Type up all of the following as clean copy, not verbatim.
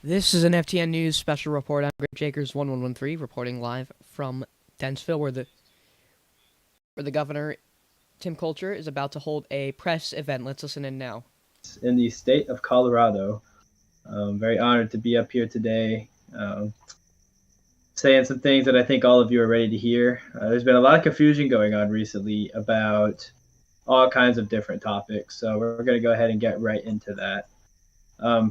This is an FTN News special report. I'm Greg Jakers 1113 reporting live from Dennisville where the governor Tim Coulter is about to hold a press event. Let's listen in now. In the state of Colorado. Very honored to be up here today, saying some things that I think all of you are ready to hear. There's been a lot of confusion going on recently about all kinds of different topics, so we're going to go ahead and get right into that.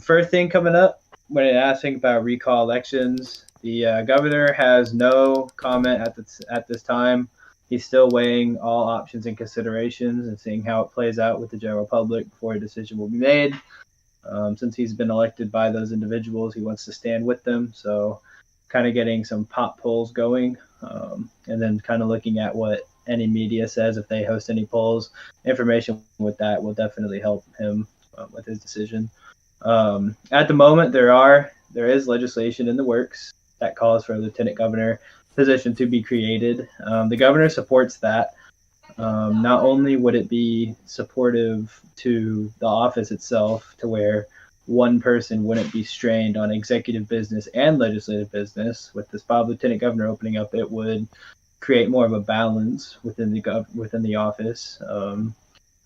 First thing coming up, when asking about recall elections, the governor has no comment at this time. He's still weighing all options and considerations and seeing how it plays out with the general public before a decision will be made. Since he's been elected by those individuals, he wants to stand with them. So, kind of getting some pop polls going, and then kind of looking at what any media says if they host any polls. Information with that will definitely help him with his decision. At the moment, there is legislation in the works that calls for a lieutenant governor position to be created. The governor supports that. Not only would it be supportive to the office itself, to where one person wouldn't be strained on executive business and legislative business. With this Bob Lieutenant Governor opening up, it would create more of a balance within the office,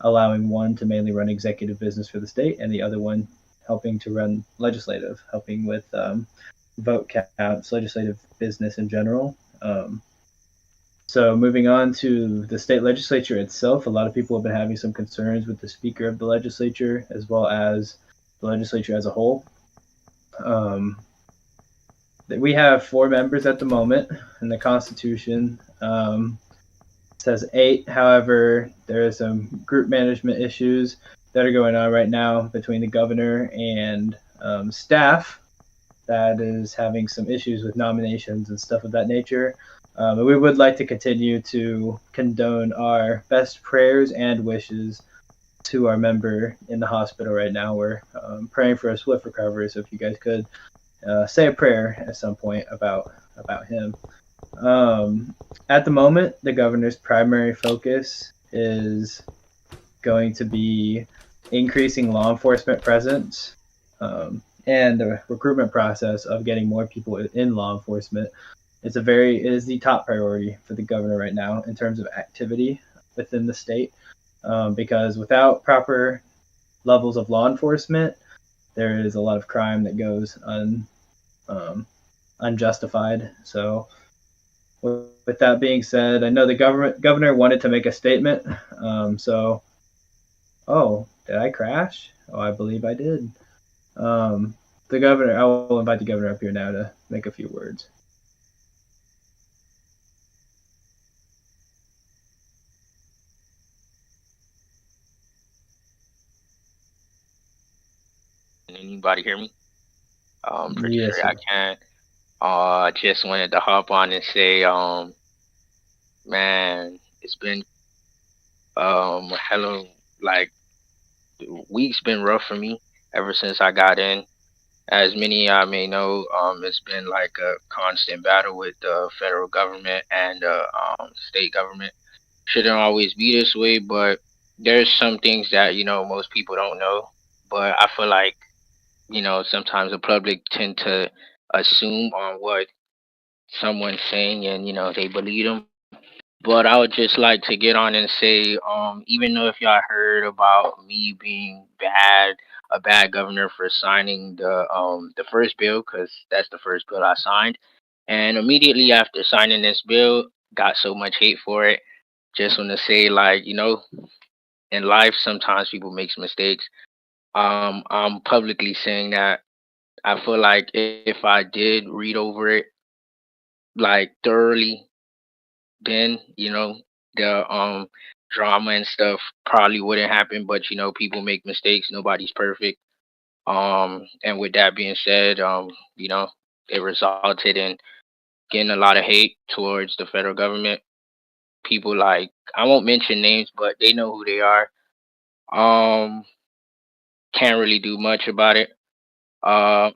allowing one to mainly run executive business for the state, and the other one helping to run legislative, helping with vote counts, legislative business in general. So moving on to the state legislature itself, a lot of people have been having some concerns with the speaker of the legislature as well as the legislature as a whole. We have 4 members at the moment, and the Constitution says 8. However, there are some group management issues that are going on right now between the governor and staff that is having some issues with nominations and stuff of that nature. We would like to continue to condone our best prayers and wishes to our member in the hospital right now. We're praying for a swift recovery. So if you guys could say a prayer at some point about him. At the moment, the governor's primary focus is going to be increasing law enforcement presence and the recruitment process of getting more people in law enforcement. It is the top priority for the governor right now in terms of activity within the state, because without proper levels of law enforcement, there is a lot of crime that goes unjustified. So, with that being said, I know the governor wanted to make a statement. Oh, did I crash? Oh, I believe I did. The governor, I will invite the governor up here now to make a few words. Can anybody hear me? Pretty Yes, sure I can. Just wanted to hop on and say, man, it's been hello, like the week's been rough for me ever since I got in. As many I may know, it's been like a constant battle with the federal government and state government. Shouldn't always be this way, but there's some things that most people don't know. But I feel like sometimes the public tend to assume on what someone's saying and they believe them. But I would just like to get on and say, even though if y'all heard about me being a bad governor for signing the first bill, because that's the first bill I signed, and immediately after signing this bill, got so much hate for it. Just want to say, like, in life sometimes people makes mistakes. I'm publicly saying that I feel like if I did read over it like thoroughly, then the drama and stuff probably wouldn't happen. But people make mistakes. Nobody's perfect. And with that being said, it resulted in getting a lot of hate towards the federal government. People like I won't mention names, but they know who they are. Um, can't really do much about it. Uh,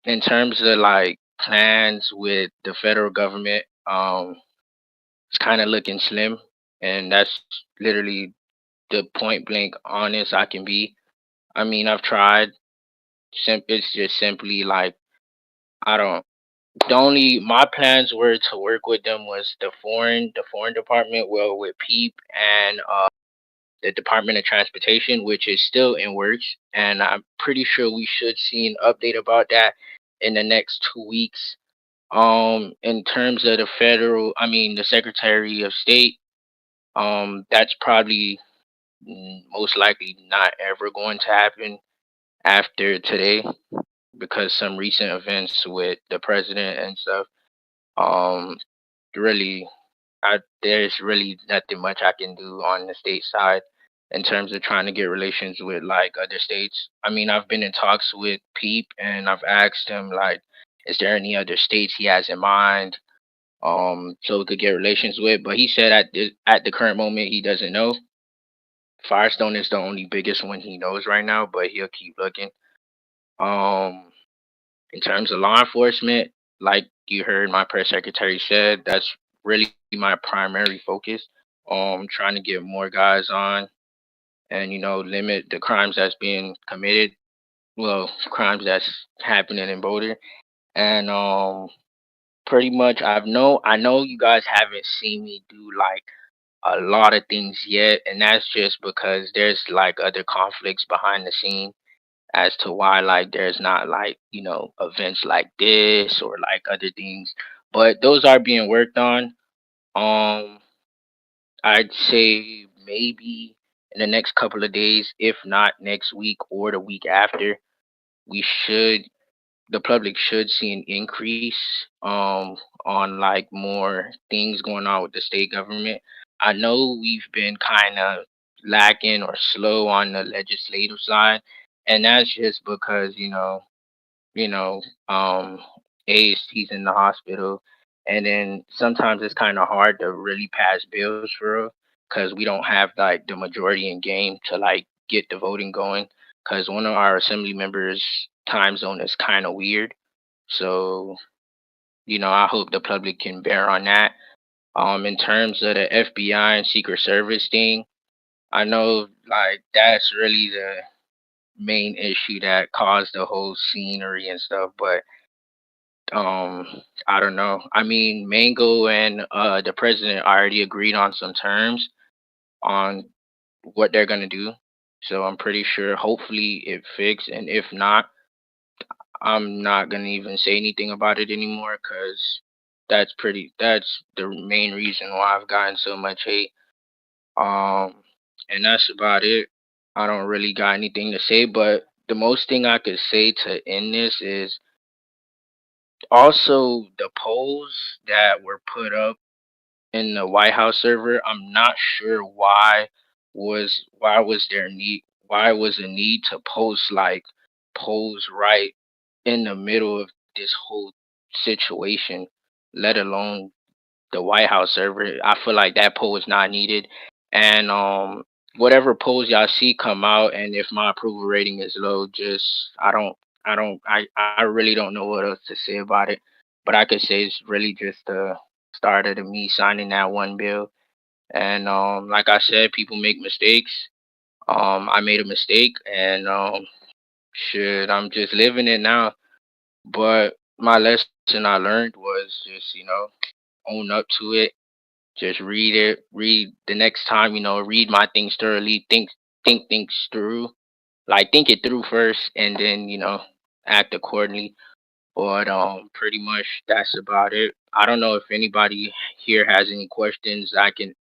in terms of like plans with the federal government, it's kind of looking slim, and that's literally the point blank honest I can be. I mean, I've tried. It's just simply like I don't. The only my plans were to work with them was the foreign department, well, with PEEP and the Department of Transportation, which is still in works, and I'm pretty sure we should see an update about that in the next 2 weeks. In terms of the the Secretary of State, that's probably most likely not ever going to happen after today because some recent events with the president and stuff. Um, really, there's really nothing much I can do on the state side in terms of trying to get relations with like other states. I mean, I've been in talks with Peep and I've asked him like, is there any other states he has in mind? So we could get relations with. But he said at the current moment he doesn't know. Firestone is the only biggest one he knows right now, but he'll keep looking. Um, in terms of law enforcement, like you heard my press secretary said, that's really my primary focus. Trying to get more guys on and limit the crimes that's being committed. Well, crimes that's happening in Boulder, and pretty much I know you guys haven't seen me do like a lot of things yet, and that's just because there's like other conflicts behind the scene as to why like there's not like events like this or like other things, but those are being worked on. um I'd say maybe in the next couple of days, if not next week or the week after, we should the public should see an increase on like more things going on with the state government. I know we've been kind of lacking or slow on the legislative side, and that's just because you know, um, Ace, he's in the hospital. And then sometimes it's kind of hard to really pass bills for real because we don't have like the majority in game to like get the voting going. Because one of our assembly members' time zone is kind of weird. So, I hope the public can bear on that. In terms of the FBI and Secret Service thing, I know like that's really the main issue that caused the whole scenery and stuff, but um, I don't know. I mean, Mango and the president already agreed on some terms on what they're gonna do. So I'm pretty sure hopefully it fixed, and if not, I'm not gonna even say anything about it anymore because that's the main reason why I've gotten so much hate. Um, and that's about it. I don't really got anything to say, but the most thing I could say to end this is also the polls that were put up in the White House server. I'm not sure why was a need to post like polls right in the middle of this whole situation, let alone the White House server. I feel like that poll is not needed. And whatever polls y'all see come out, and if my approval rating is low, just I really don't know what else to say about it. But I could say it's really just the start of me signing that one bill. And like I said, people make mistakes. I made a mistake, and shit, I'm just living it now. But my lesson I learned was just own up to it. Just read it. Read the next time. Read my things thoroughly. Think things through. Like think it through first, and then act accordingly. But pretty much that's about it. I don't know if anybody here has any questions I can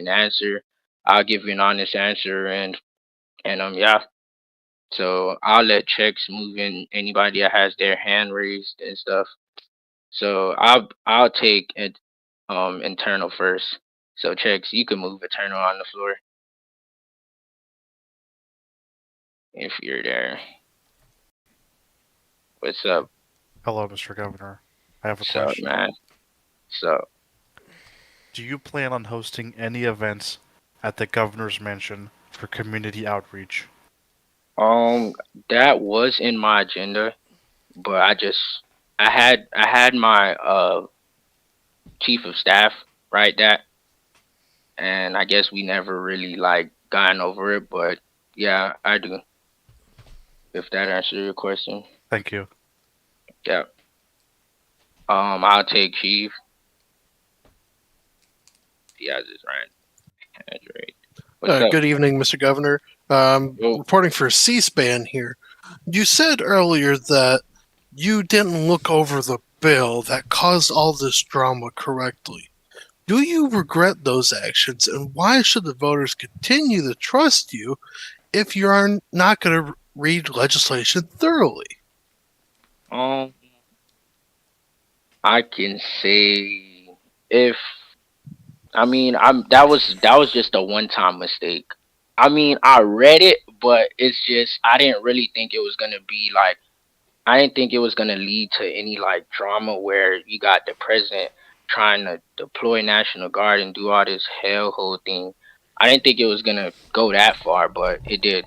answer. I'll give you an honest answer, and yeah. So I'll let checks move in anybody that has their hand raised and stuff. So I'll take it internal first. So checks, you can move eternal on the floor if you're there. What's up? Hello, Mr. Governor. I have a What's up, question. man? So Do you plan on hosting any events at the governor's mansion for community outreach? Um, that was in my agenda, but I had my chief of staff write that, and I guess we never really like gotten over it. But yeah, I do. If that answers your question, Thank you. yeah. I'll take chief. Yeah, I just ran. Right. What's up? Good evening, Mr. Governor. Yo, Reporting for C-SPAN here. You said earlier that you didn't look over the bill that caused all this drama correctly. Do you regret those actions, and why should the voters continue to trust you if you are not going to read legislation thoroughly? um, I can say if I mean that was just a one time mistake. I mean I read it, but it's just I didn't really think it was gonna be like I didn't think it was gonna lead to any like drama where you got the president trying to deploy National Guard and do all this hellhole thing. I didn't think it was gonna go that far, but it did.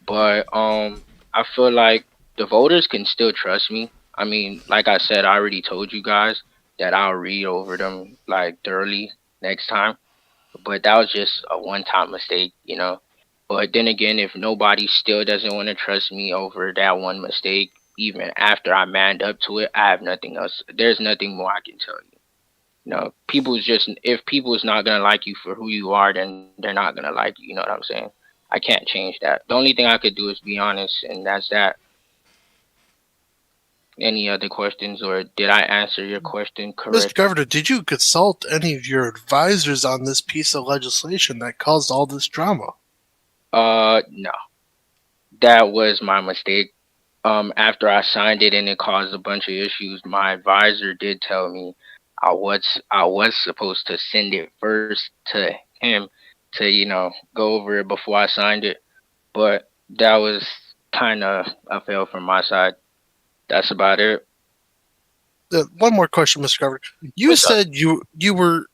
But I feel like the voters can still trust me. I mean, like I said, I already told you guys that I'll read over them like thoroughly next time. But that was just a one time mistake, you know. But then again, if nobody still doesn't want to trust me over that one mistake, even after I manned up to it, I have nothing else. There's nothing more I can tell you. You know, people's just if people's not gonna like you for who you are, then they're not gonna like you. You know what I'm saying? I can't change that. The only thing I could do is be honest, and that's that. Any other questions, or did I answer your question Mr. correct? Governor, did you consult any of your advisors on this piece of legislation that caused all this drama? No, that was my mistake. After I signed it and it caused a bunch of issues, my advisor did tell me I was supposed to send it first to him to go over it before I signed it, but that was kind of a fail from my side. That's about it. One more question, Mr. Governor. You What's up? said you were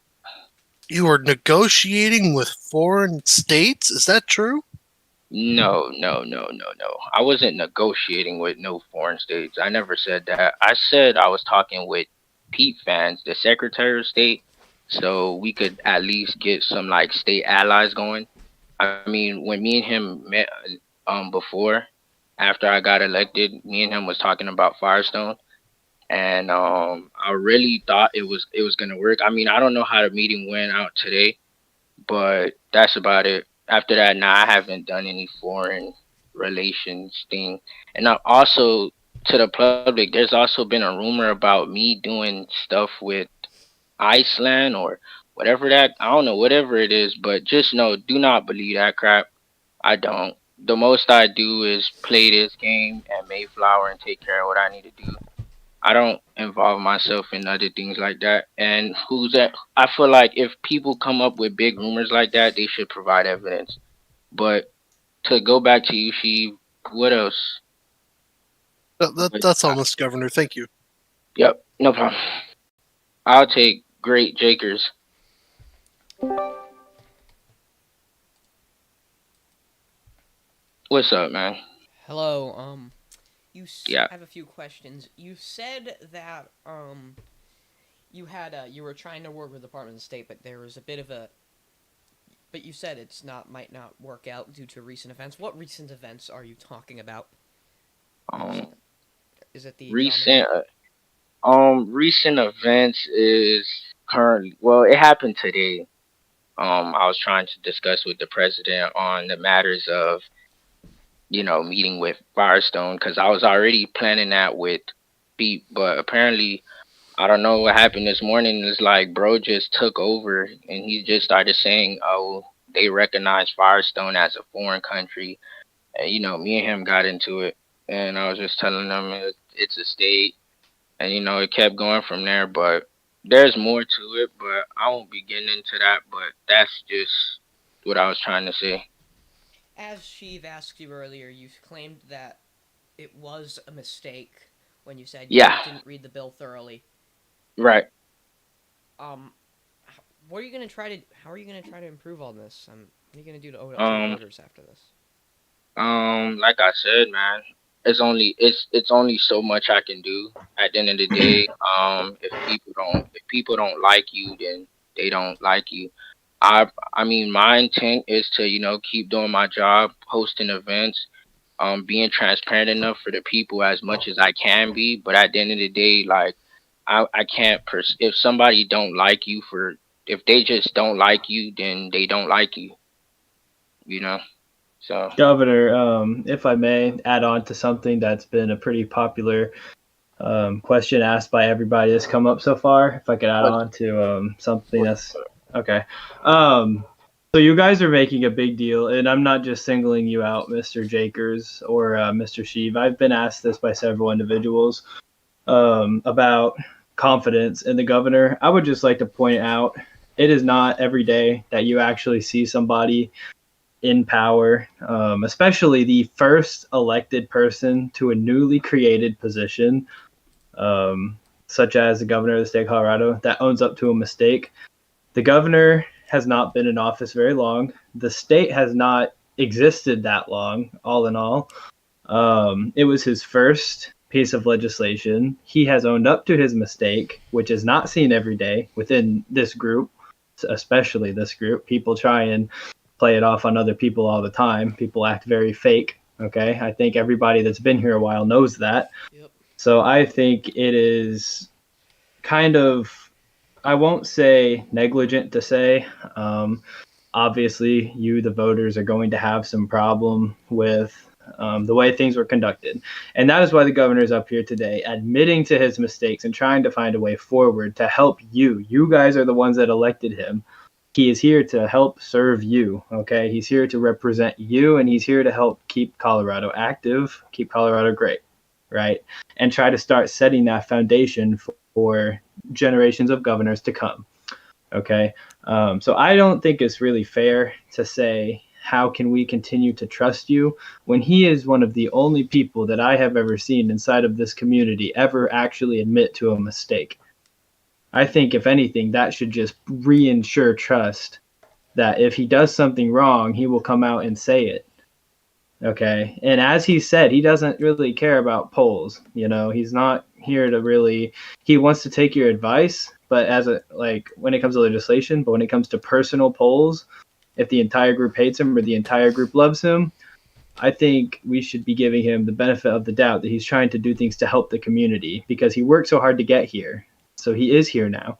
negotiating with foreign states. Is that true? No, no, no, no, no. I wasn't negotiating with no foreign states. I never said that. I said I was talking with Pete fans, the Secretary of State, so we could at least get some like state allies going. I mean, when me and him met before, after I got elected, me and him was talking about Firestone, and I really thought it was gonna work. I mean, I don't know how the meeting went out today, but that's about it. After that, nah, I haven't done any foreign relations thing. And I also to the public, there's also been a rumor about me doing stuff with Iceland or whatever that I don't know, whatever it is, but just know, do not believe that crap. I don't. The most I do is play this game at Mayflower and take care of what I need to do. I don't involve myself in other things like that. And who's that? I feel like if people come up with big rumors like that, they should provide evidence. But to go back to you, she, what else? That's all, Mr. Governor. Thank you. Yep, no problem. I'll take Great Jakers. What's up, man? Hello. Yeah. I have a few questions. You said that you were trying to work with the Department of State, but there was a bit of a. But you said it's not might not work out due to recent events. What recent events are you talking about? Um, Is it the recent, recent events is currently. Well, it happened today. I was trying to discuss with the president on the matters of meeting with Firestone because I was already planning that with Pete, but apparently I don't know what happened this morning. It's like bro just took over and he just started saying, "Oh, they recognize Firestone as a foreign country," and me and him got into it, and I was just telling him it's a state, and it kept going from there. But there's more to it, but I won't be getting into that. But that's just what I was trying to say. As Sheev asked you earlier, you claimed that it was a mistake when you said you Yeah, didn't read the bill thoroughly. right. Um, what are you gonna try to? How are you gonna try to improve on this? What are you gonna do to the Um, voters after this? Like I said, man, it's only so much I can do. At the end of the day, if people don't like you, then they don't like you. I mean, my intent is to keep doing my job, hosting events, being transparent enough for the people as much as I can be. But at the end of the day, like I can't if somebody don't like you for if they just don't like you, then they don't like you. You know. So Governor, if I may add on to something that's been a pretty popular question asked by everybody that's come up so far, if I could add what's on to something that's okay. So you guys are making a big deal, and I'm not just singling you out, Mr. Jakers or Mr. Sheev. I've been asked this by several individuals about confidence in the governor. I would just like to point out it is not every day that you actually see somebody in power, especially the first elected person to a newly created position, such as the governor of the state of Colorado, that owns up to a mistake. The governor has not been in office very long. The state has not existed that long, all in all. It was his first piece of legislation. He has owned up to his mistake, which is not seen every day within this group, especially this group. People try and play it off on other people all the time. People act very fake. Okay. I think everybody that's been here a while knows that. Yep. So I think it is kind of, I won't say negligent to say. Obviously, you, the voters, are going to have some problem with the way things were conducted. And that is why the governor is up here today, admitting to his mistakes and trying to find a way forward to help you. You guys are the ones that elected him. He is here to help serve you. Okay. He's here to represent you, and he's here to help keep Colorado active, keep Colorado great. Right. And try to start setting that foundation for generations of governors to come. Okay. So I don't think it's really fair to say, how can we continue to trust you when he is one of the only people that I have ever seen inside of this community ever actually admit to a mistake? I think, if anything, that should just reinsure trust that if he does something wrong, he will come out and say it. Okay. And as he said, he doesn't really care about polls. He's not here to really, he wants to take your advice, but when it comes to legislation, but when it comes to personal polls, if the entire group hates him or the entire group loves him, I think we should be giving him the benefit of the doubt that he's trying to do things to help the community, because he worked so hard to get here. So he is here now,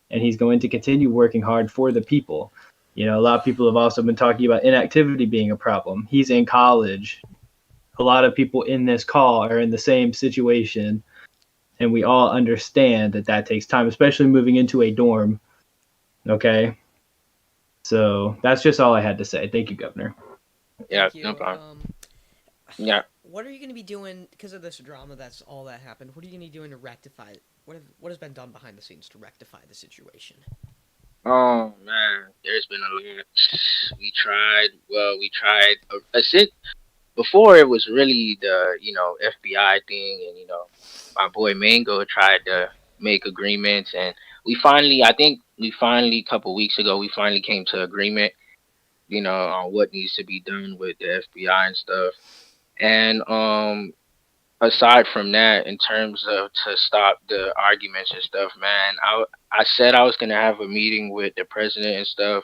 and he's going to continue working hard for the people. A lot of people have also been talking about inactivity being a problem. He's in college. A lot of people in this call are in the same situation, and we all understand that that takes time, especially moving into a dorm. Okay? So that's just all I had to say. Thank you, Governor. yeah, Thank you. no problem. Yeah. What are you going to be doing because of this drama? That's all that happened. What are you going to be doing to rectify it? What has been done behind the scenes to rectify the situation? Oh man, there's been a lot. We tried. Well, we tried. Before it was really the FBI thing, and my boy Mango tried to make agreements, and I think we finally a couple weeks ago we finally came to agreement, on what needs to be done with the FBI and stuff. And aside from that, in terms of to stop the arguments and stuff, man, I said I was gonna have a meeting with the president and stuff,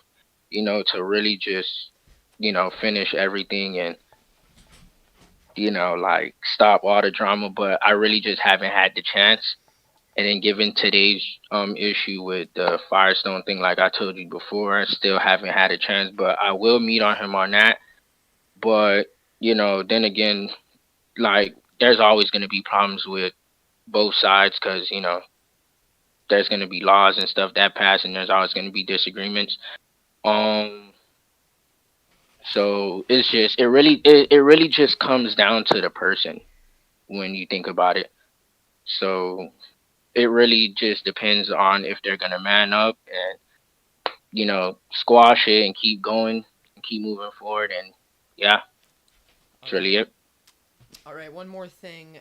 to really just finish everything and like stop all the drama, but I really just haven't had the chance. And then given today's issue with the Firestone thing, like I told you before, I still haven't had a chance, but I will meet on him on that. But then again, like there's always going to be problems with both sides because there's going to be laws and stuff that pass, and there's always going to be disagreements. So it's just it really just comes down to the person when you think about it. So it really just depends on if they're gonna man up and squash it and keep going and keep moving forward. And yeah, that's really it. All right, one more thing.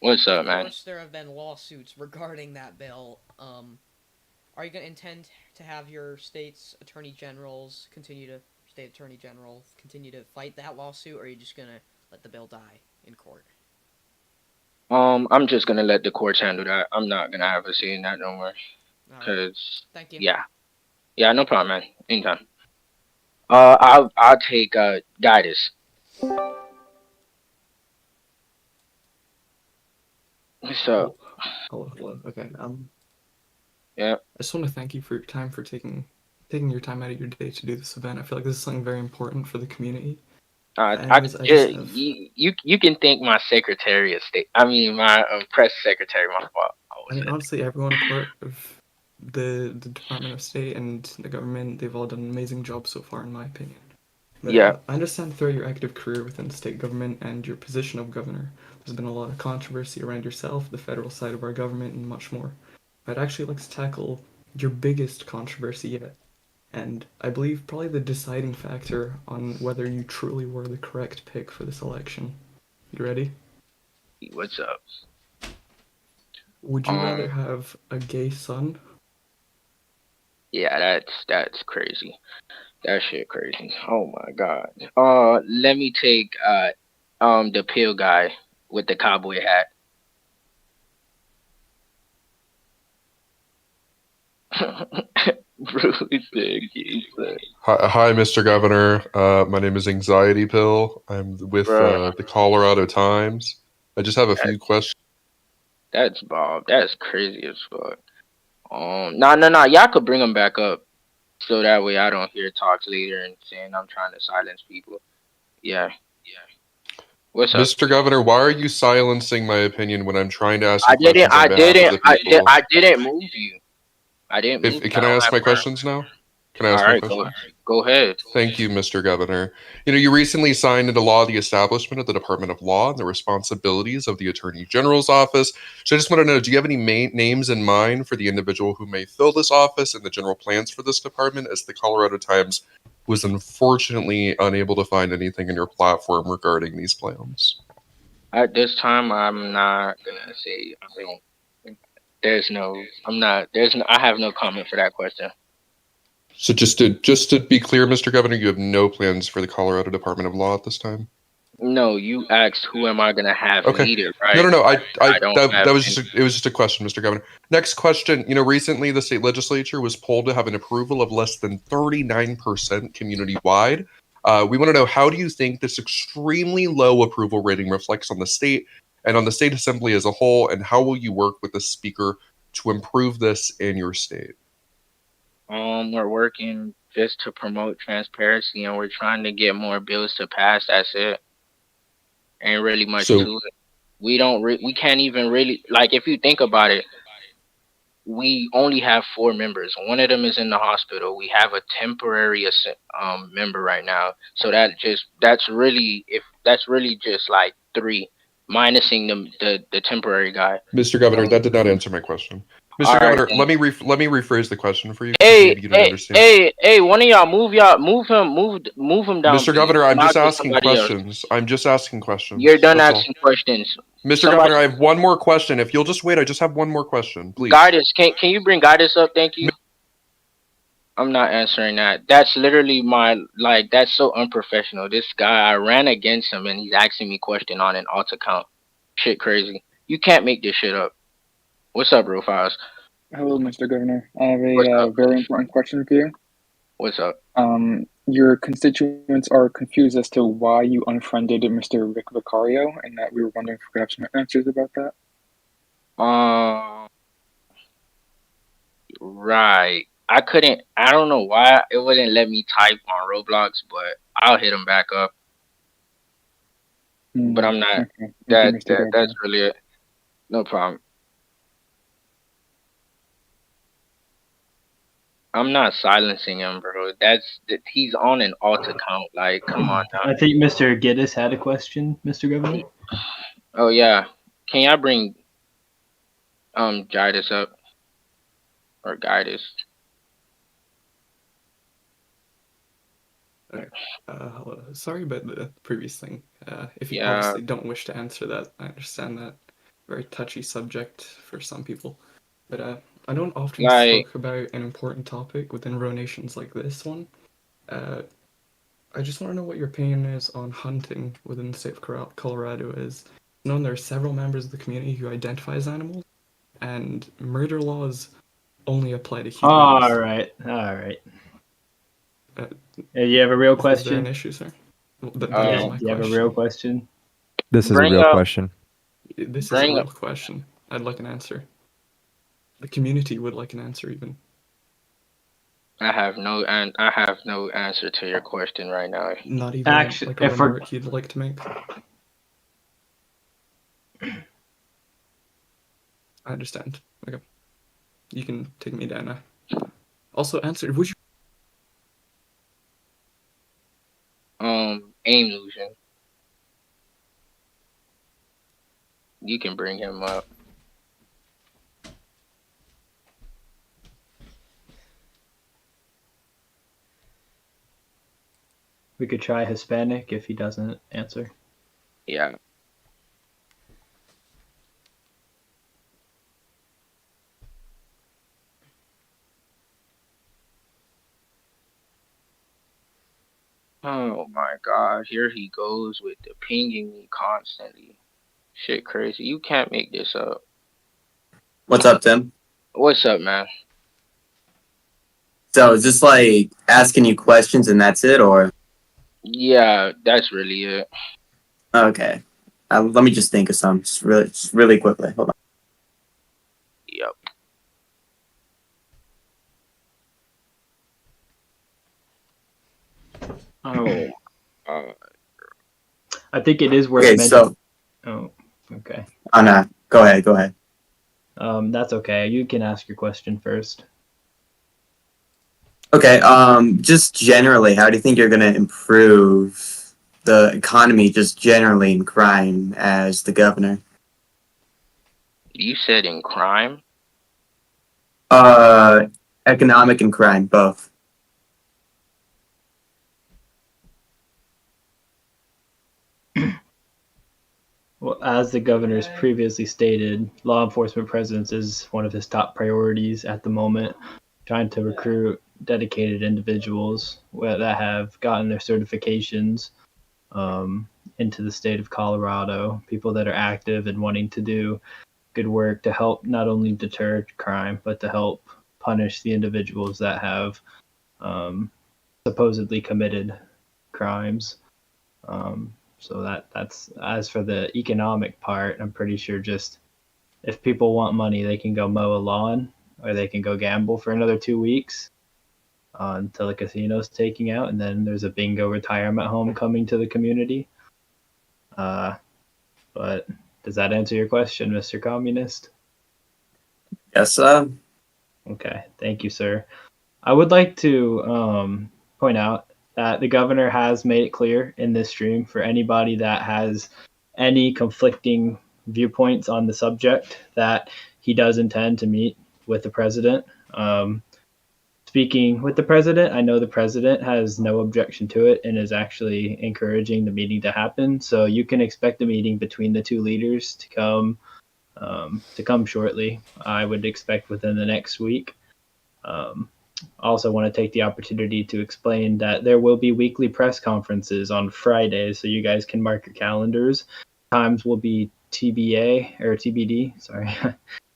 What's Of up, man? course, there have been lawsuits regarding that bill. Are you going to intend to have your state's attorney generals continue to state attorney general continue to fight that lawsuit, or are you just gonna let the bill die in court? I'm just gonna let the courts handle that. I'm not gonna have a say in that no more. All right. Cause Thank you. yeah, no problem, man. Anytime. I'll take Guidus. So Hello. Okay. yeah, I just want to thank you for your time, for taking your time out of your day to do this event. I feel like this is something very important for the community. Anyways, I just have. you can thank my Secretary of State. I mean my press secretary. My fault. I mean, honestly, everyone part of the Department of State and the government, they've all done an amazing job so far, in my opinion. But Yeah. I understand throughout your active career within the state government and your position of governor, there's been a lot of controversy around yourself, the federal side of our government, and much more. I'd actually like to tackle your biggest controversy yet, and I believe probably the deciding factor on whether you truly were the correct pick for this election. You ready? What's up? Would you rather have a gay son? Yeah, that's crazy. That shit crazy. Oh my god. Let me take the pill guy with the cowboy hat. Really big. Hi, Mr. Governor. My name is Anxiety Pill. I'm with Bruh. the Colorado Times. I just have a few questions. That's Bob. That's crazy as fuck. No. Y'all could bring him back up, so that way I don't hear talks later and saying I'm trying to silence people. Yeah. What's up? Mr. Governor, why are you silencing my opinion when I'm trying to ask I you questions on behalf of the people? I didn't move you. I didn't move you. Can I ask my questions now? Can I ask my questions? Go ahead. Thank you, Mr. Governor. You recently signed into law the establishment of the Department of Law and the responsibilities of the Attorney General's office. So I just want to know, do you have any names in mind for the individual who may fill this office and the general plans for this department, as the Colorado Times was unfortunately unable to find anything in your platform regarding these plans? At this time, I'm not gonna say. I have no comment for that question. So just to be clear, Mr. Governor, you have no plans for the Colorado Department of Law at this time? No, you asked who am I gonna have lead it, right? No. That was just a question, Mr. Governor. Next question. Recently the state legislature was polled to have an approval of less than 39% community-wide. We want to know, how do you think this extremely low approval rating reflects on the state and on the state assembly as a whole, and how will you work with the speaker to improve this in your state? We're working just to promote transparency, and we're trying to get more bills to pass. That's it. Ain't really much to it. We can't even really, like, if you think about it, we only have 4 members. One of them is in the hospital. We have a temporary member right now. So that's really just like 3, minusing the temporary guy. Mr. Governor, that did not answer my question. Mr. Governor, let me rephrase the question for you. Hey, one of y'all move him down. Mr. Governor, I'm just asking questions. I'm just asking questions. You're done asking questions. Mr. Governor, I have one more question. If you'll just wait, I just have one more question, please. Guidance, can you bring Guidance up? Thank you. I'm not answering that. That's literally that's so unprofessional. This guy, I ran against him and he's asking me question on an alt account. Shit crazy. You can't make this shit up. What's up, bro, Files? Hello, Mr. Governor. I have a very important question for you. What's up? Your constituents are confused as to why you unfriended Mr. Rick Vicario, and that we were wondering if we could have some answers about that. Right. I don't know why it wouldn't let me type on Roblox, but I'll hit him back up. But I'm not. Okay. That's really it. No problem. I'm not silencing him, bro. He's on an alt account. Like, come on now. I think Mr. Giddis had a question, Mr. Governor. Oh yeah. Can y'all bring Gidas up? Or Gidas? Alright. Hello. Sorry about the previous thing. If you obviously don't wish to answer that, I understand that. Very touchy subject for some people. But I don't often talk about an important topic within Ronations like this one. I just want to know what your opinion is on hunting within the state of Colorado. Is known there are several members of the community who identify as animals, and murder laws only apply to humans. All right. Uh, You have a real Is there an question? issue, sir? That Yeah, is my do you have a question. real question? This is a Bring real up- question. This is a Bring real up- question. I'd like an answer. The community would like an answer, even. I have no answer to your question right now. Not even Actually, like a if we're- remark you'd like to make. I understand. Okay. You can take me down now. Also, answer. Would you? Aim illusion. You can bring him up. We could try Hispanic if he doesn't answer. Yeah. Oh my god, here he goes with the pinging me constantly. Shit crazy. You can't make this up. What's up, Tim? What's up, man? So is this like asking you questions and that's it, or Yeah, that's really it. okay? Let me just think of some, just really quickly. Hold on. Yep. Oh. I think it is worth Okay, mentioning. so Oh, okay. oh no, go ahead. That's okay. You can ask your question first. Okay, just generally, how do you think you're gonna improve the economy, just generally in crime, as the governor? You said in crime? Economic and crime, both. Well, as the governor's previously stated, law enforcement presence is one of his top priorities at the moment, trying to recruit dedicated individuals that have gotten their certifications into the state of Colorado, people that are active and wanting to do good work to help not only deter crime, but to help punish the individuals that have supposedly committed crimes. So that's as for the economic part, I'm pretty sure just if people want money, they can go mow a lawn or they can go gamble for another 2 weeks until the casino's taking out, and then there's a bingo retirement home coming to the community. But does that answer your question, Mr. Communist? Yes, Okay, thank you, sir. I would like to point out that the governor has made it clear in this stream for anybody that has any conflicting viewpoints on the subject that he does intend to meet with the president. Speaking with the president, I know the president has no objection to it and is actually encouraging the meeting to happen. So you can expect a meeting between the two leaders to come shortly. I would expect within the next week. Also want to take the opportunity to explain that there will be weekly press conferences on Fridays, so you guys can mark your calendars. Times will be TBA or TBD. Sorry,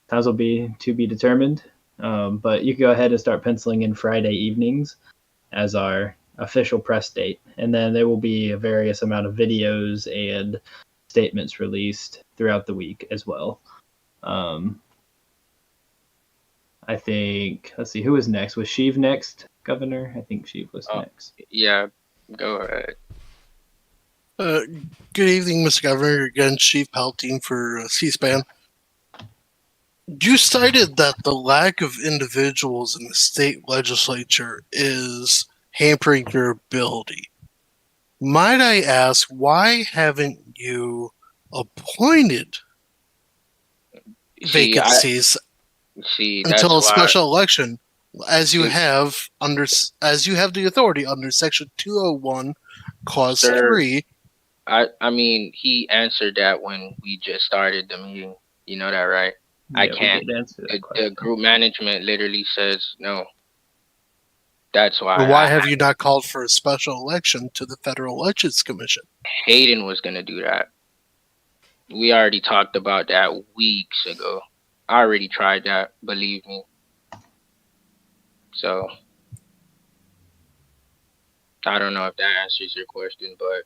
times will be to be determined. But you can go ahead and start penciling in Friday evenings as our official press date, and then there will be a various amount of videos and statements released throughout the week as well. I think, let's see, who was next? Was Sheev next, Governor? I think Sheev was next. Yeah, go ahead. Good evening, Mr. Governor. Again, Chief Palpatine for C-SPAN. You cited that the lack of individuals in the state legislature is hampering your ability. Might I ask, why haven't you appointed vacancies until a why- special election, as you have the authority under Section 201, Clause Sir, 3? I mean, he answered that when we just started the meeting. You know that, right? I Yeah, we can't. did answer that The question. group management literally says no. That's why. Well, why have you not called for a special election to the Federal Elections Commission? Hayden was gonna do that. We already talked about that weeks ago. I already tried that, believe me. So I don't know if that answers your question, but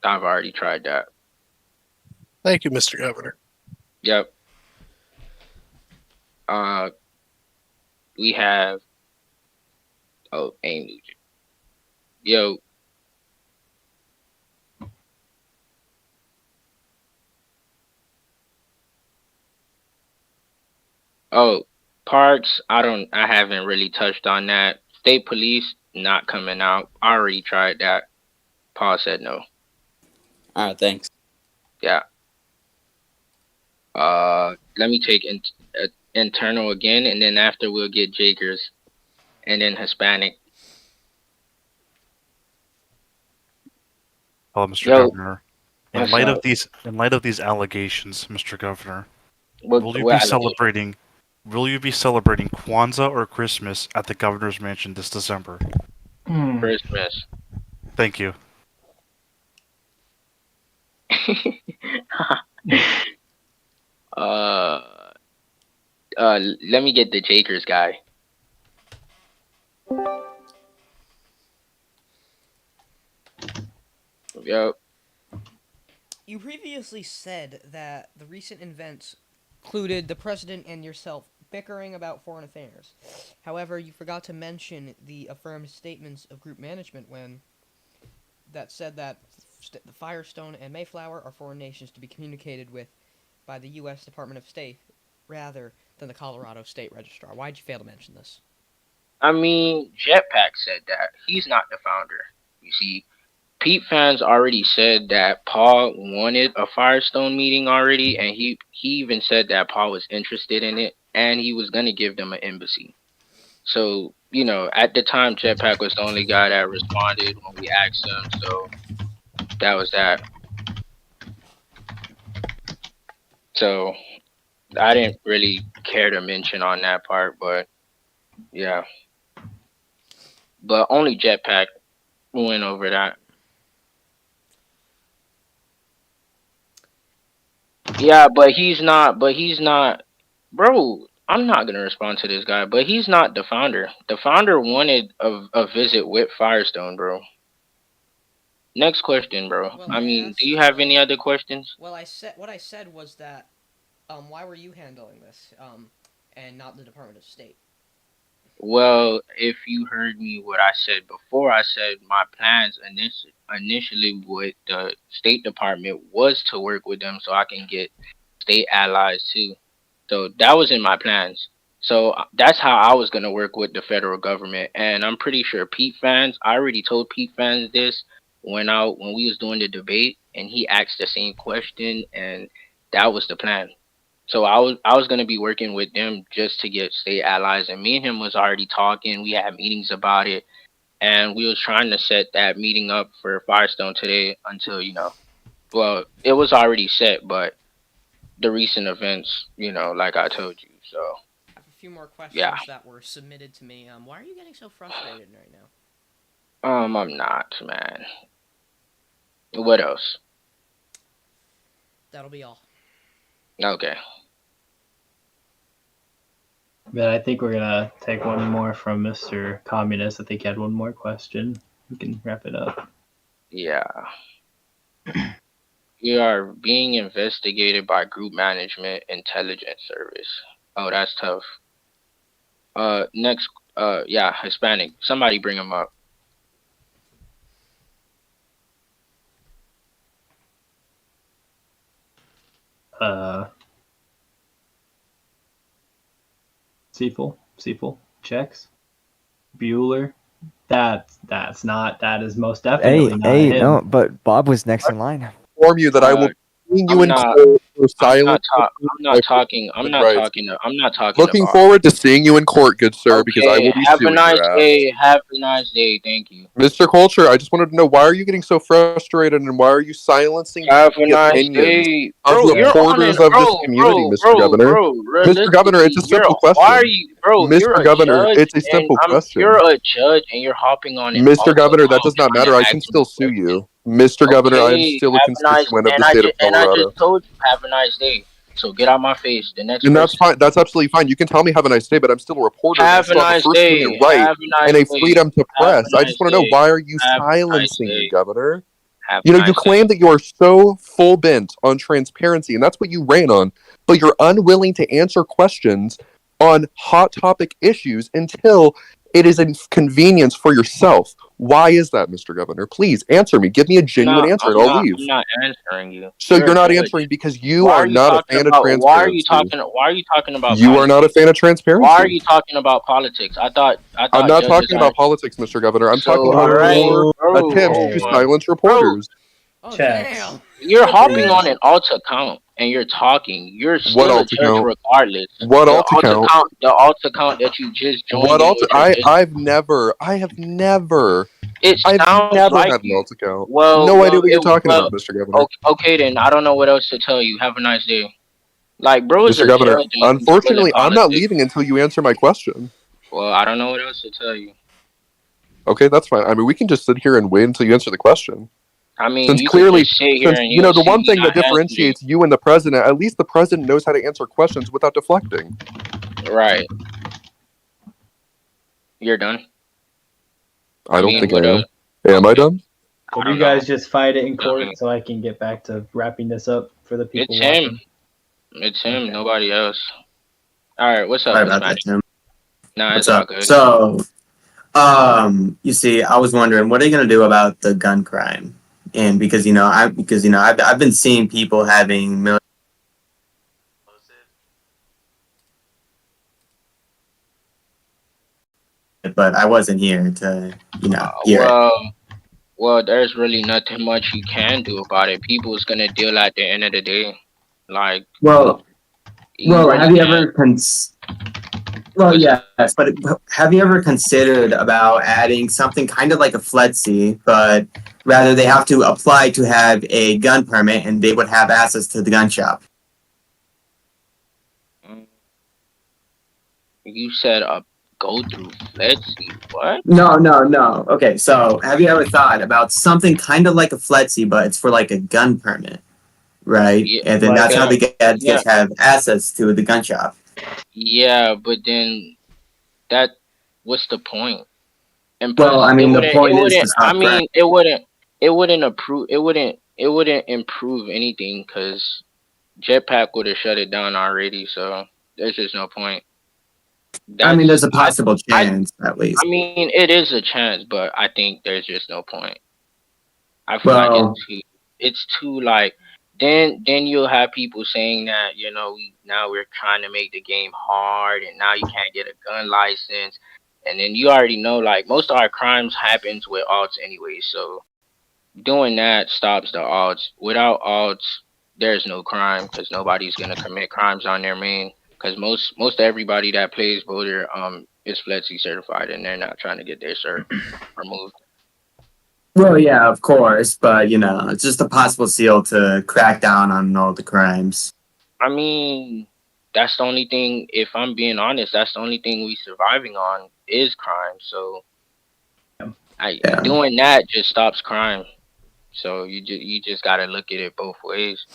I've already tried that. Thank you, Mr. Governor. Yep. We have. Oh, AIM Nugent. Yo. Oh, parks. I haven't really touched on that. State police not coming out. I already tried that. Paul said no. All right, thanks. Yeah. Let me take internal again, and then after we'll get Jakers, and then Hispanic. Hello, Mr. Yo, Governor. what's In light up? of these allegations, Mr. Governor, What will you allegation? be celebrating Kwanzaa or Christmas at the governor's mansion this December? Christmas. Thank you. Let me get the Jakers guy. Yep. You previously said that the recent events included the president and yourself bickering about foreign affairs. However, you forgot to mention the affirmed statements of group management that said that the Firestone and Mayflower are foreign nations to be communicated with by the U.S. Department of State rather than the Colorado State Registrar. Why'd you fail to mention this? I mean, Jetpack said that. He's not the founder. You see, Pete fans already said that Paul wanted a Firestone meeting already, and he even said that Paul was interested in it, and he was going to give them an embassy. So, you know, at the time, Jetpack was the only guy that responded when we asked him, so that was that. So, I didn't really care to mention on that part, but yeah. But only Jetpack went over that. Yeah, but he's not, bro, I'm not going to respond to this guy, but he's not the founder. The founder wanted a visit with Firestone, bro. Next question, bro. Well, I mean, do you have any other questions? Well, what I said was that, why were you handling this, and not the Department of State? Well, if you heard me what I said before, I said my plans initially with the State Department was to work with them so I can get state allies too. So that was in my plans. So that's how I was going to work with the federal government. And I'm pretty sure Pete fans, I already told Pete fans this when we was doing the debate, and he asked the same question, and that was the plan. So I was gonna be working with them just to get state allies, and me and him was already talking. We had meetings about it, and we was trying to set that meeting up for Firestone today until, well, it was already set, but the recent events, like I told you. So I have a few more questions that were submitted to me. Why are you getting so frustrated right now? I'm not, man. What else? That'll be all. Okay. But I think we're gonna take one more from Mr. Communist. I think he had one more question. We can wrap it up. Yeah. We are being investigated by Group Management Intelligence Service. Oh, that's tough. Next, Hispanic. Somebody bring him up. Seaful checks. Bueller. That is most definitely not him. No, but Bob was next in line. Inform you that I will bring you in not- court for silence. I'm not talking. I'm not Rights. talking. I'm not talking Looking about. forward to seeing you in court, good sir, because I Okay, will be have a suing nice your ass. day. Have a nice day. Thank you. Mr. Culture, I just wanted to know, why are you getting so frustrated and why are you silencing Have a the nice opinions day, of bro. the You're on reporters an of this community, Mr. Governor? Mr. Governor, it's a Realistically, simple why are question. you, bro? You're Mr. a Governor, judge, it's a and simple question. you're a judge, and you're hopping on an Mr. Governor, that auto does not trying to matter. I can ask still me sue questions. you. Mr. Governor, I am Okay, still a have a nice. constituent of the And state of I Colorado. just told you, have a nice day. So get out my face. The next And that's person. fine. That's absolutely fine. You can tell me have a nice day, but I'm still a reporter. And I Have a still have a nice First day. Amendment right Have a nice and a day. freedom to Have press. a I nice just want to know, day. why are you Have a nice silencing me, day. Governor? Have You a know, you nice claim that you are so full bent on transparency, and that's what you ran on, but you're unwilling to answer questions on hot topic issues until it is inconvenience for yourself. Why is that, Mr. Governor? Please answer me. Give me a genuine answer, and I'll leave. I'm not answering you. So you're a not judge. answering because you Why are you not a talking fan of about? transparency. Why are you talking about? You are not a fan of transparency. Why are you talking about politics? I thought. I'm not judges talking about aren't- politics, Mr. Governor. I'm So, talking about alright, your bro, attempts oh to my- silence reporters. Oh, Checks. damn. You're hopping on an alt account and you're talking. You're still What a alt judge account? regardless. What The alt account? The alt account that you just joined. What in alt? with your just- I have never It had like an you. alt account. Well, No well, idea what you're talking well, about, Mr. Governor. Okay, then I don't know what else to tell you. Have a nice day. Like, bro, is Mr. a Governor, judge and unfortunately, still in I'm not politics. leaving until you answer my question. Well, I don't know what else to tell you. Okay, that's fine. I mean, we can just sit here and wait until you answer the question. I mean, Since you clearly, could just sit here and you know, the see one me thing that not answering differentiates you and the president, at least the president knows how to answer questions without deflecting. it. Right. You're done. I don't think I what am. Am I done? Could I you don't guys know. just fight it in I court mean- so I can get back to wrapping this up for the people It's watching? him. It's him. Okay. Nobody else. All right. What's up, Sorry Miss about that, Magic? Tim. Nah, What's it's all up? good. So, you see, I was wondering, what are you gonna do about the gun crime? And because I've been seeing people having but I wasn't here to hear it. Well, there's really nothing much you can do about it. People's gonna deal at the end of the day. Like, Well, really have you can't- ever yes, but have you ever considered about adding something kind of like a FLETC, but rather they have to apply to have a gun permit and they would have access to the gun shop? You said go through FLETC. What? No. Okay, so have you ever thought about something kind of like a FLETC, but it's for like a gun permit, right? Yeah, And then like that's how the yeah. kids have access to the gun shop. Yeah, but then what's the point? And Well, I mean, the point is to wouldn't. stop I mean, crime. it wouldn't improve. It wouldn't improve anything because Jetpack would have shut it down already. So there's just no point. I mean, there's a That's- possible chance, at least. I mean, it is a chance, but I think there's just no point. I feel Well- like it's too like then you'll have people saying that now we're trying to make the game hard and now you can't get a gun license, and then you already know like most of our crimes happens with alts anyway, so doing that stops the alts. Without alts, there's no crime because nobody's gonna commit crimes on their main. Because most everybody that plays voter is FLETC certified and they're not trying to get their cert removed. Well, yeah, of course, but it's just a possible seal to crack down on all the crimes. I mean, that's the only thing. If I'm being honest, that's the only thing we surviving on is crime. So, doing that just stops crime. So you just gotta look at it both ways.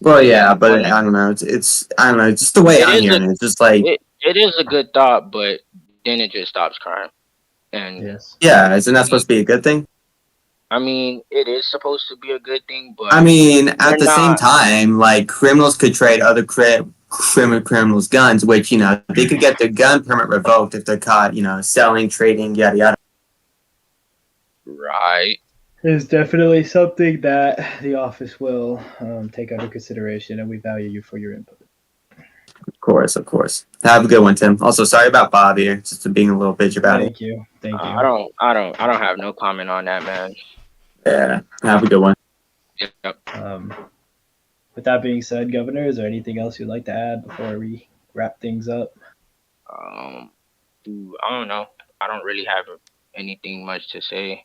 Well, yeah, but I don't know. It's I don't know. Just the way I'm hearing it, it's just like it is a good thought, but then it just stops crime. And Yes. yeah, isn't that supposed to be a good thing? I mean, it is supposed to be a good thing, but I mean, at they're the same not. time, like criminals could trade other criminals' guns, which they could get their gun permit revoked if they're caught, selling, trading, yada yada. Right. It's definitely something that the office will take under consideration, and we value you for your input. Of course. Have a good one, Tim. Also, sorry about Bob here, just being a little bitch about it. Thank you. I don't have no comment on that, man. Yeah, have a good one. Yep. With that being said, Governor, is there anything else you'd like to add before we wrap things up? I don't know. I don't really have anything much to say.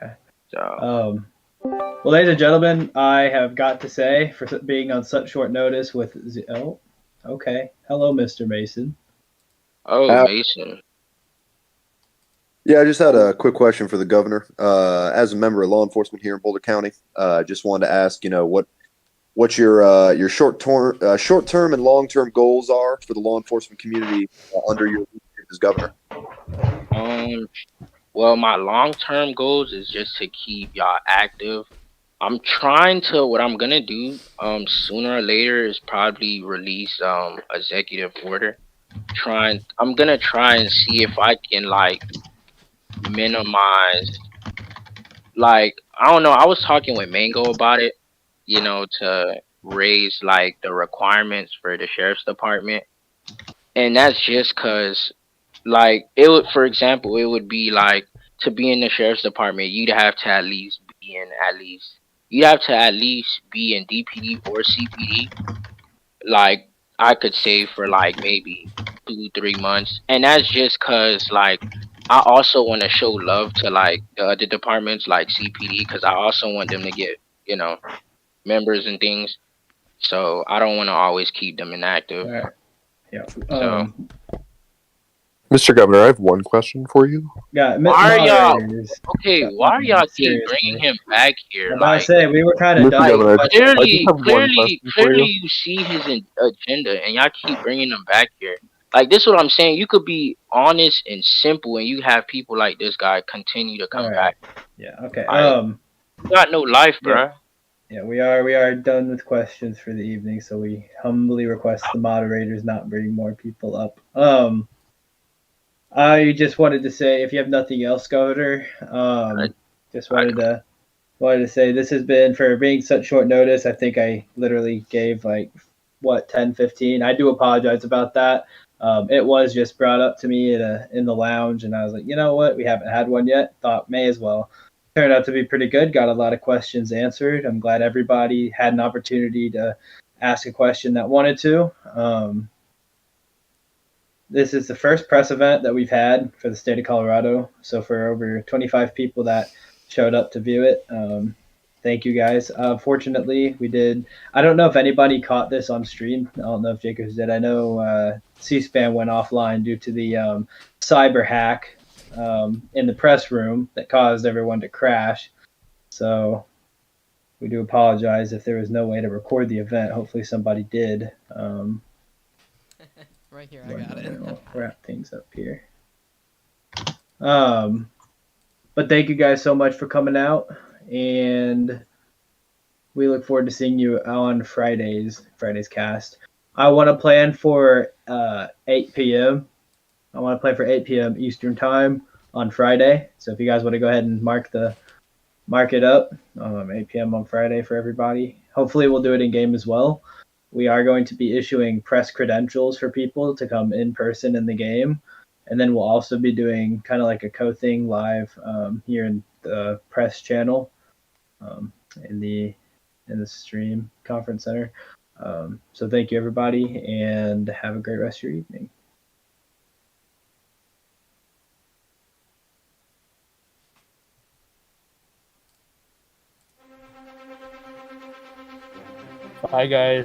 Okay. So Well, ladies and gentlemen, I have got to say, for being on such short notice with oh, okay. Hello, Mr. Mason. Mason. Yeah, I just had a quick question for the governor. As a member of law enforcement here in Boulder County, just wanted to ask, what your short term and long term goals are for the law enforcement community under your leadership as governor. Well, my long-term goals is just to keep y'all active. What I'm gonna do, sooner or later is probably release, executive order. I'm gonna try and see if I can, like, minimize, like, I don't know, I was talking with Mango about it, to raise, like, the requirements for the sheriff's department. And that's just cause, like, for example, it would be like, to be in the sheriff's department, you'd have to at least be in DPD or CPD. Like, I could say for like maybe 2-3 months, and that's just cause, like, I also want to show love to, like, the other departments like CPD, because I also want them to get, members and things. So I don't want to always keep them inactive. All right. Yeah. So Mr. Governor, I have one question for you. Yeah. why are y'all Moderators. why are y'all keep Seriously. bringing him back here? I'm about to Like, say we were kind of Mr. done. Governor, but- I just have one question for clearly, you. you see his agenda, and y'all keep bringing him back here. Like, this is what I'm saying. You could be honest and simple, and you have people like this guy continue to come All right. back. Yeah. Okay. You got no life, bruh. Yeah, we are done with questions for the evening, so we humbly request the moderators not bring more people up. I just wanted to say, if you have nothing else, Governor, just wanted to say this has been, for being such short notice. I think I literally gave, like, 10, 15. I do apologize about that. It was just brought up to me in the lounge, and I was like, you know what, we haven't had one yet. Thought may as well. Turned out to be pretty good. Got a lot of questions answered. I'm glad everybody had an opportunity to ask a question that wanted to. This is the first press event that we've had for the state of Colorado. So for over 25 people that showed up to view it, thank you guys. Fortunately, we did. I don't know if anybody caught this on stream. I don't know if Jacobs did. I know C-SPAN went offline due to the cyber hack in the press room that caused everyone to crash. So we do apologize if there was no way to record the event. Hopefully somebody did. Right here, I got it. We'll wrap things up here. But thank you guys so much for coming out, and we look forward to seeing you on Friday's cast. I want to plan for 8 p.m. I want to play for 8 p.m. Eastern time on Friday. So if you guys want to go ahead and mark it up, 8 p.m. on Friday for everybody. Hopefully we'll do it in game as well. We are going to be issuing press credentials for people to come in person in the game. And then we'll also be doing kind of like a co-thing live here in the press channel in the stream conference center. So thank you, everybody, and have a great rest of your evening. Bye, guys.